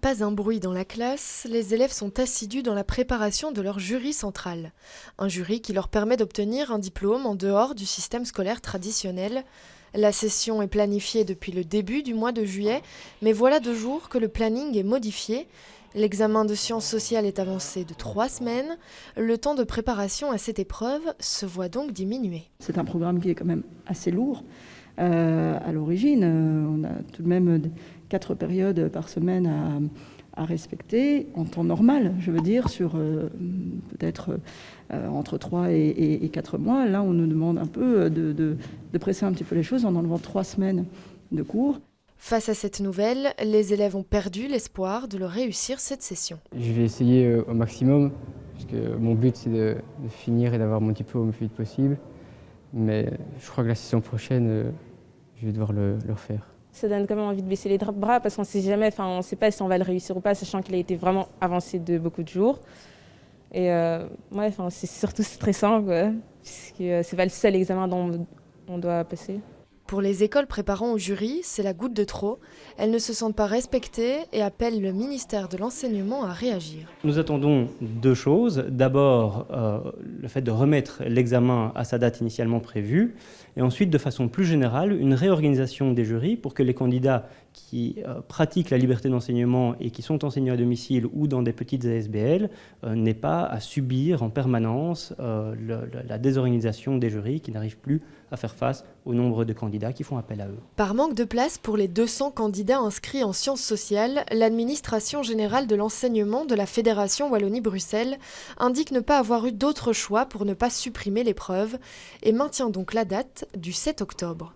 Pas un bruit dans la classe, les élèves sont assidus dans la préparation de leur jury central. Un jury qui leur permet d'obtenir un diplôme en dehors du système scolaire traditionnel. La session est planifiée depuis le début du mois de juillet, mais voilà 2 jours que le planning est modifié. L'examen de sciences sociales est avancé de 3 semaines. Le temps de préparation à cette épreuve se voit donc diminuer. C'est un programme qui est quand même assez lourd. À l'origine, on a tout de même 4 périodes par semaine à respecter, en temps normal, je veux dire, sur peut-être entre 3 et 4 mois. Là, on nous demande un peu de presser un petit peu les choses en enlevant 3 semaines de cours. Face à cette nouvelle, les élèves ont perdu l'espoir de le réussir cette session. Je vais essayer au maximum, parce que mon but c'est de finir et d'avoir mon diplôme le plus vite possible. Mais je crois que la session prochaine, je vais devoir le refaire. Ça donne quand même envie de baisser les bras parce qu'on ne sait jamais, on ne sait pas si on va le réussir ou pas, sachant qu'il a été vraiment avancé de beaucoup de jours. Et c'est surtout stressant, puisque c'est pas le seul examen dont on doit passer. Pour les écoles préparant au jury, c'est la goutte de trop. Elles ne se sentent pas respectées et appellent le ministère de l'Enseignement à réagir. Nous attendons 2 choses. D'abord, le fait de remettre l'examen à sa date initialement prévue. Et ensuite, de façon plus générale, une réorganisation des jurys pour que les candidats qui pratiquent la liberté d'enseignement et qui sont enseignants à domicile ou dans des petites ASBL n'aient pas à subir en permanence la désorganisation des jurys qui n'arrivent plus à faire face au nombre de candidats qui font appel à eux. Par manque de place pour les 200 candidats inscrits en sciences sociales, l'administration générale de l'enseignement de la Fédération Wallonie-Bruxelles indique ne pas avoir eu d'autre choix pour ne pas supprimer l'épreuve et maintient donc la date du 7 octobre.